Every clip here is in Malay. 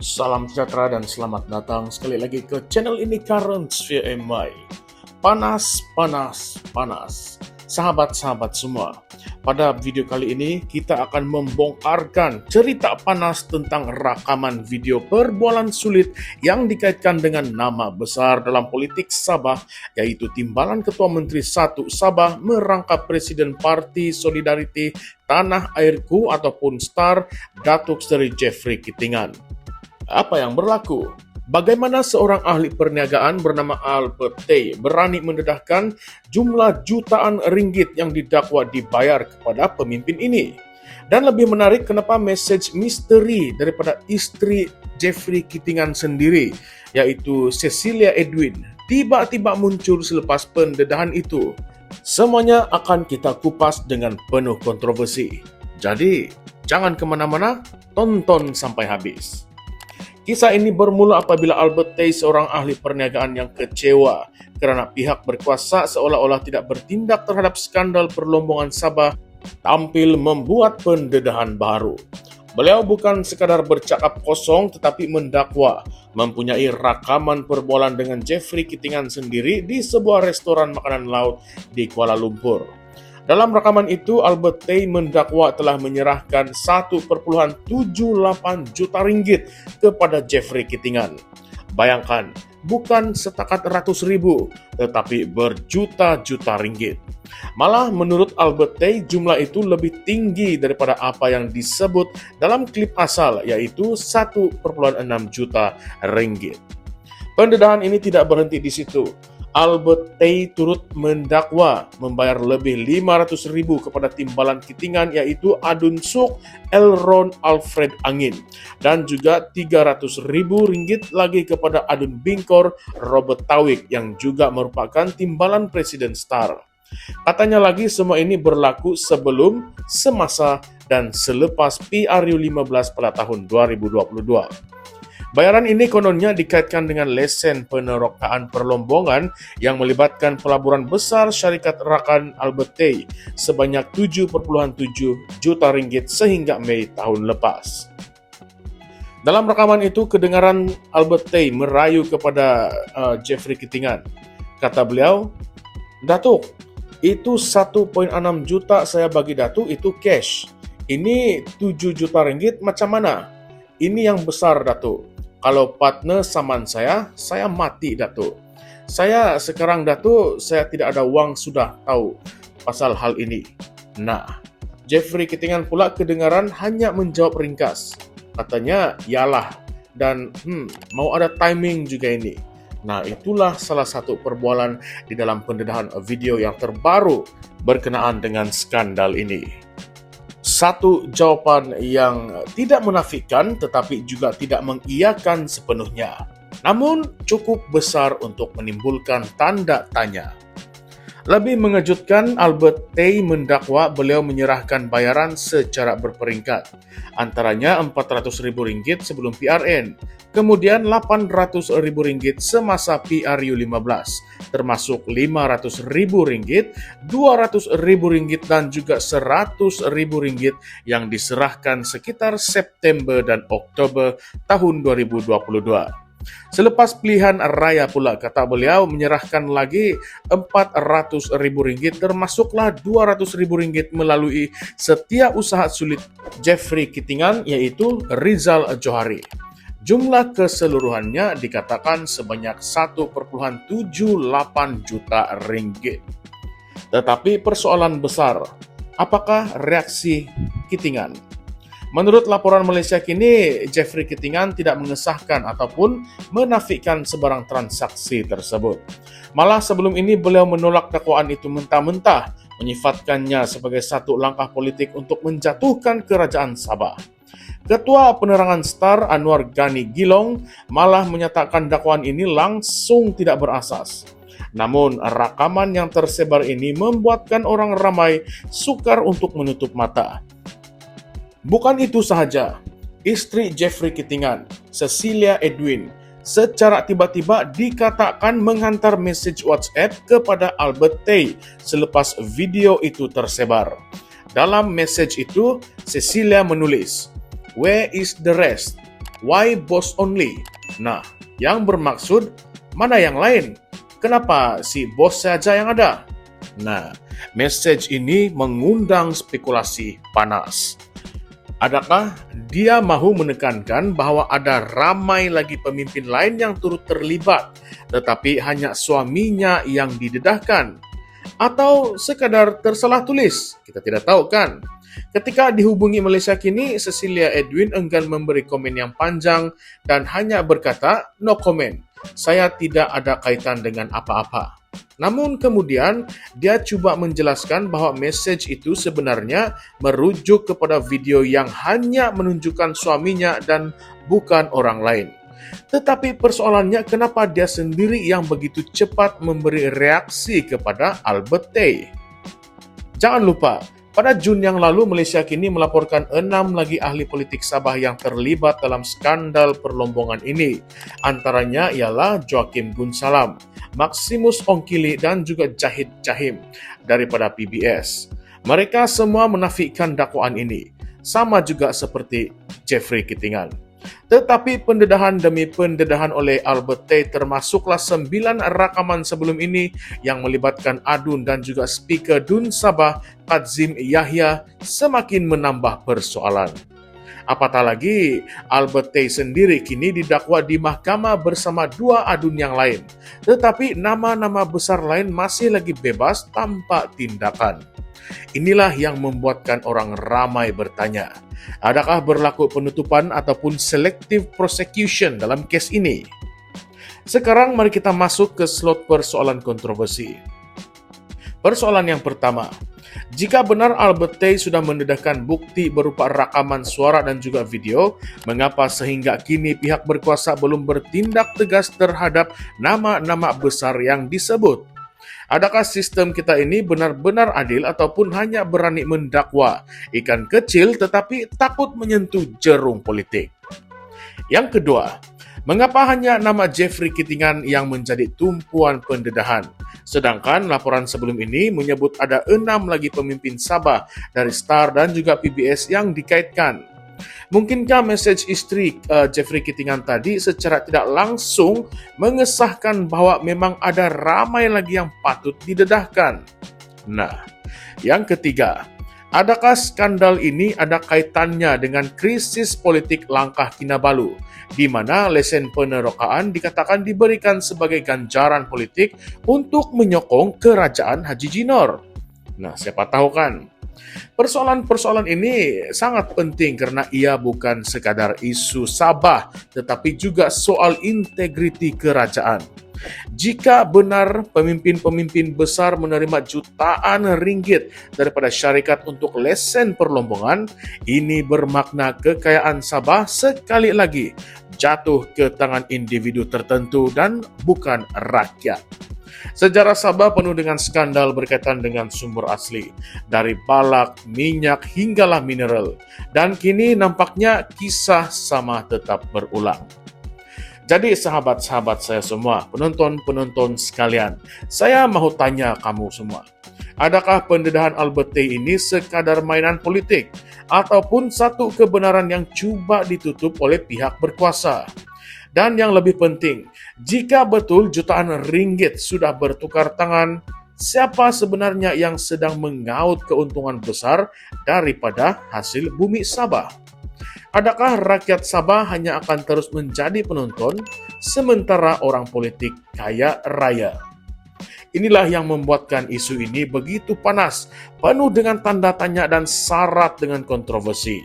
Salam sejahtera dan selamat datang sekali lagi ke channel ini Currents VMY. Panas, panas, panas. Sahabat-sahabat semua, pada video kali ini kita akan membongkarkan cerita panas tentang rakaman video perbualan sulit yang dikaitkan dengan nama besar dalam politik Sabah, yaitu Timbalan Ketua Menteri 1 Sabah merangkap Presiden Parti Solidariti Tanah Airku ataupun STAR, Datuk Seri Jeffrey Kitingan. Apa yang berlaku? Bagaimana seorang ahli perniagaan bernama Albert Tay berani mendedahkan jumlah jutaan ringgit yang didakwa dibayar kepada pemimpin ini? Dan lebih menarik, kenapa message misteri daripada isteri Jeffrey Kitingan sendiri, yaitu Cecilia Edwin, tiba-tiba muncul selepas pendedahan itu? Semuanya akan kita kupas dengan penuh kontroversi. Jadi, jangan kemana-mana, tonton sampai habis. Kisah ini bermula apabila Albert Tay, seorang ahli perniagaan yang kecewa kerana pihak berkuasa seolah-olah tidak bertindak terhadap skandal perlombongan Sabah, tampil membuat pendedahan baru. Beliau bukan sekadar bercakap kosong tetapi mendakwa mempunyai rakaman perbualan dengan Jeffrey Kitingan sendiri di sebuah restoran makanan laut di Kuala Lumpur. Dalam rakaman itu, Albert Tay mendakwa telah menyerahkan 1,78 juta ringgit kepada Jeffrey Kitingan. Bayangkan, bukan setakat ratus ribu, tetapi berjuta-juta ringgit. Malah menurut Albert Tay, jumlah itu lebih tinggi daripada apa yang disebut dalam klip asal, yaitu 1,6 juta ringgit. Pendedahan ini tidak berhenti di situ. Albert Tay turut mendakwa membayar lebih 500 ribu kepada Timbalan Kitingan, yaitu Adun Suk Elron Alfred Angin, dan juga 300 ribu ringgit lagi kepada Adun Bingkor Robert Tawik yang juga merupakan Timbalan Presiden STAR. Katanya lagi semua ini berlaku sebelum, semasa, dan selepas PRU 15 pada tahun 2022. Bayaran ini kononnya dikaitkan dengan lesen penerokaan perlombongan yang melibatkan pelaburan besar syarikat rakan Albert Tay sebanyak 7,7 juta ringgit sehingga Mei tahun lepas. Dalam rekaman itu, kedengaran Albert Tay merayu kepada Jeffrey Kitingan. Kata beliau, "Datuk, itu 1,6 juta saya bagi Datuk itu cash. Ini 7 juta ringgit macam mana? Ini yang besar, Datuk. Kalau partner saman saya mati, Datuk. Saya sekarang, Datuk, saya tidak ada wang sudah tahu pasal hal ini." Nah, Jeffrey Kitingan pula kedengaran hanya menjawab ringkas. Katanya, yalah, dan mau ada timing juga ini. Nah, itulah salah satu perbualan di dalam pendedahan video yang terbaru berkenaan dengan skandal ini. Satu jawapan yang tidak menafikan tetapi juga tidak mengiyakan sepenuhnya, namun cukup besar untuk menimbulkan tanda tanya. Lebih mengejutkan, Albert Tay mendakwa beliau menyerahkan bayaran secara berperingkat, antaranya 400 ribu ringgit sebelum PRN, kemudian 800 ribu ringgit semasa PRU 15, termasuk 500 ribu ringgit, 200 ribu ringgit, dan juga 100 ribu ringgit yang diserahkan sekitar September dan Oktober tahun 2022. Selepas pilihan raya pula, kata beliau, menyerahkan lagi 400 ribu ringgit, termasuklah 200 ribu ringgit melalui setiausaha sulit Jeffrey Kitingan, yaitu Rizal Johari. Jumlah keseluruhannya dikatakan sebanyak 1,78 juta ringgit. Tetapi persoalan besar, apakah reaksi Kitingan? Menurut laporan Malaysia kini, Jeffrey Kitingan tidak mengesahkan ataupun menafikan sebarang transaksi tersebut. Malah sebelum ini beliau menolak dakwaan itu mentah-mentah, menyifatkannya sebagai satu langkah politik untuk menjatuhkan kerajaan Sabah. Ketua Penerangan STAR Anwar Ghani Gilong malah menyatakan dakwaan ini langsung tidak berasas. Namun, rakaman yang tersebar ini membuatkan orang ramai sukar untuk menutup mata. Bukan itu sahaja, istri Jeffrey Kitingan, Cecilia Edwin, secara tiba-tiba dikatakan menghantar message WhatsApp kepada Albert Tay selepas video itu tersebar. Dalam message itu, Cecilia menulis, "Where is the rest? why boss only? Nah, yang bermaksud mana yang lain? Kenapa si bos saja yang ada? Nah, message ini mengundang spekulasi panas. Adakah dia mahu menekankan bahwa ada ramai lagi pemimpin lain yang turut terlibat, tetapi hanya suaminya yang didedahkan? Atau sekadar tersalah tulis? Kita tidak tahu kan? Ketika dihubungi Malaysia Kini, Cecilia Edwin enggan memberi komen yang panjang dan hanya berkata, no comment, saya tidak ada kaitan dengan apa-apa. Namun kemudian dia coba menjelaskan bahwa message itu sebenarnya merujuk kepada video yang hanya menunjukkan suaminya dan bukan orang lain. Tetapi persoalannya kenapa dia sendiri yang begitu cepat memberi reaksi kepada Albert Tay? Jangan lupa, pada Jun yang lalu Malaysia Kini melaporkan 6 lagi ahli politik Sabah yang terlibat dalam skandal perlombongan ini. Antaranya ialah Joaquim Gunsalam, Maximus Ongkili dan juga Jahid Jahim daripada PBS. Mereka semua menafikan dakwaan ini, sama juga seperti Jeffrey Kitingan. Tetapi pendedahan demi pendedahan oleh Albert Tay termasuklah 9 rakaman sebelum ini yang melibatkan Adun dan juga speaker Dun Sabah Kadzim Yahya semakin menambah persoalan. Apatah lagi, Albert Tay sendiri kini didakwa di mahkamah bersama 2 adun yang lain. Tetapi nama-nama besar lain masih lagi bebas tanpa tindakan. Inilah yang membuatkan orang ramai bertanya, adakah berlaku penutupan ataupun selective prosecution dalam kes ini? Sekarang mari kita masuk ke slot persoalan kontroversi. Persoalan yang pertama, jika benar Albert Tay sudah mendedahkan bukti berupa rakaman suara dan juga video, mengapa sehingga kini pihak berkuasa belum bertindak tegas terhadap nama-nama besar yang disebut? Adakah sistem kita ini benar-benar adil ataupun hanya berani mendakwa ikan kecil tetapi takut menyentuh jerung politik? Yang kedua, mengapa hanya nama Jeffrey Kitingan yang menjadi tumpuan pendedahan? Sedangkan laporan sebelum ini menyebut ada 6 lagi pemimpin Sabah dari Star dan juga PBS yang dikaitkan. Mungkinkah message istri Jeffrey Kitingan tadi secara tidak langsung mengesahkan bahwa memang ada ramai lagi yang patut didedahkan? Nah, yang ketiga, adakah skandal ini ada kaitannya dengan krisis politik Langkah Kinabalu, di mana lesen penerokaan dikatakan diberikan sebagai ganjaran politik untuk menyokong kerajaan Haji Jinor? Nah, siapa tahu kan? Persoalan-persoalan ini sangat penting karena ia bukan sekadar isu Sabah, tetapi juga soal integriti kerajaan. Jika benar pemimpin-pemimpin besar menerima jutaan ringgit daripada syarikat untuk lesen perlombongan, ini bermakna kekayaan Sabah sekali lagi jatuh ke tangan individu tertentu dan bukan rakyat. Sejarah Sabah penuh dengan skandal berkaitan dengan sumber asli, dari balak, minyak, hinggalah mineral. Dan kini nampaknya kisah sama tetap berulang. Jadi sahabat-sahabat saya semua, penonton-penonton sekalian, saya mau tanya kamu semua. Adakah pendedahan Albert Tay ini sekadar mainan politik ataupun satu kebenaran yang coba ditutup oleh pihak berkuasa? Dan yang lebih penting, jika betul jutaan ringgit sudah bertukar tangan, siapa sebenarnya yang sedang mengaut keuntungan besar daripada hasil bumi Sabah? Adakah rakyat Sabah hanya akan terus menjadi penonton, sementara orang politik kaya raya? Inilah yang membuatkan isu ini begitu panas, penuh dengan tanda tanya dan syarat dengan kontroversi.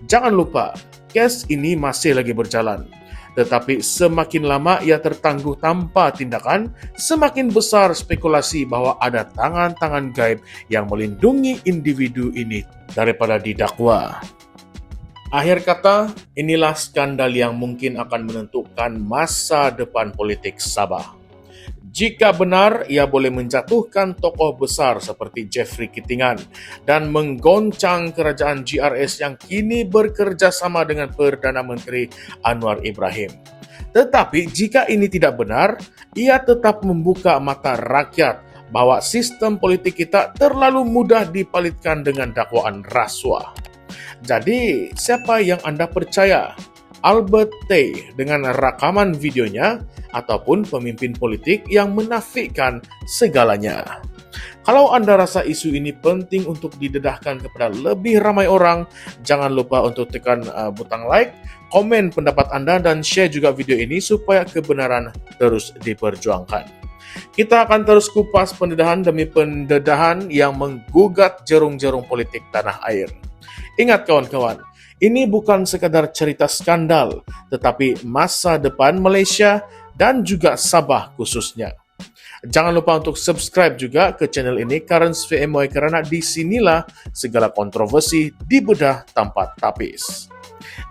Jangan lupa, kes ini masih lagi berjalan. Tetapi semakin lama ia tertangguh tanpa tindakan, semakin besar spekulasi bahwa ada tangan-tangan gaib yang melindungi individu ini daripada didakwa. Akhir kata, inilah skandal yang mungkin akan menentukan masa depan politik Sabah. Jika benar, ia boleh menjatuhkan tokoh besar seperti Jeffrey Kitingan dan menggoncang kerajaan GRS yang kini bekerja sama dengan Perdana Menteri Anwar Ibrahim. Tetapi jika ini tidak benar, ia tetap membuka mata rakyat bahwa sistem politik kita terlalu mudah dipalitkan dengan dakwaan rasuah. Jadi, siapa yang Anda percaya? Albert Tay dengan rekaman videonya ataupun pemimpin politik yang menafikan segalanya. Kalau Anda rasa isu ini penting untuk didedahkan kepada lebih ramai orang, jangan lupa untuk tekan butang like, komen pendapat Anda, dan share juga video ini supaya kebenaran terus diperjuangkan. Kita akan terus kupas pendedahan demi pendedahan yang menggugat jerung-jerung politik tanah air. Ingat kawan-kawan, ini bukan sekadar cerita skandal, tetapi masa depan Malaysia dan juga Sabah khususnya. Jangan lupa untuk subscribe juga ke channel ini Currents VMY karena disinilah segala kontroversi dibedah tanpa tapis.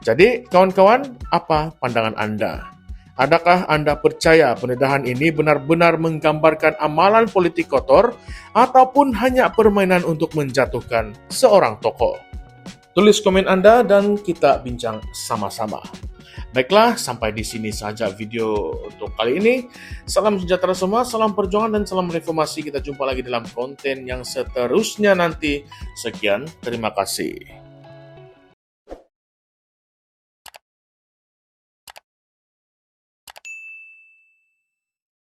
Jadi kawan-kawan, apa pandangan Anda? Adakah Anda percaya pendedahan ini benar-benar menggambarkan amalan politik kotor ataupun hanya permainan untuk menjatuhkan seorang tokoh? Tulis komen Anda dan kita bincang sama-sama. Baiklah, sampai di sini saja video untuk kali ini. Salam sejahtera semua, salam perjuangan dan salam reformasi. Kita jumpa lagi dalam konten yang seterusnya nanti. Sekian, terima kasih.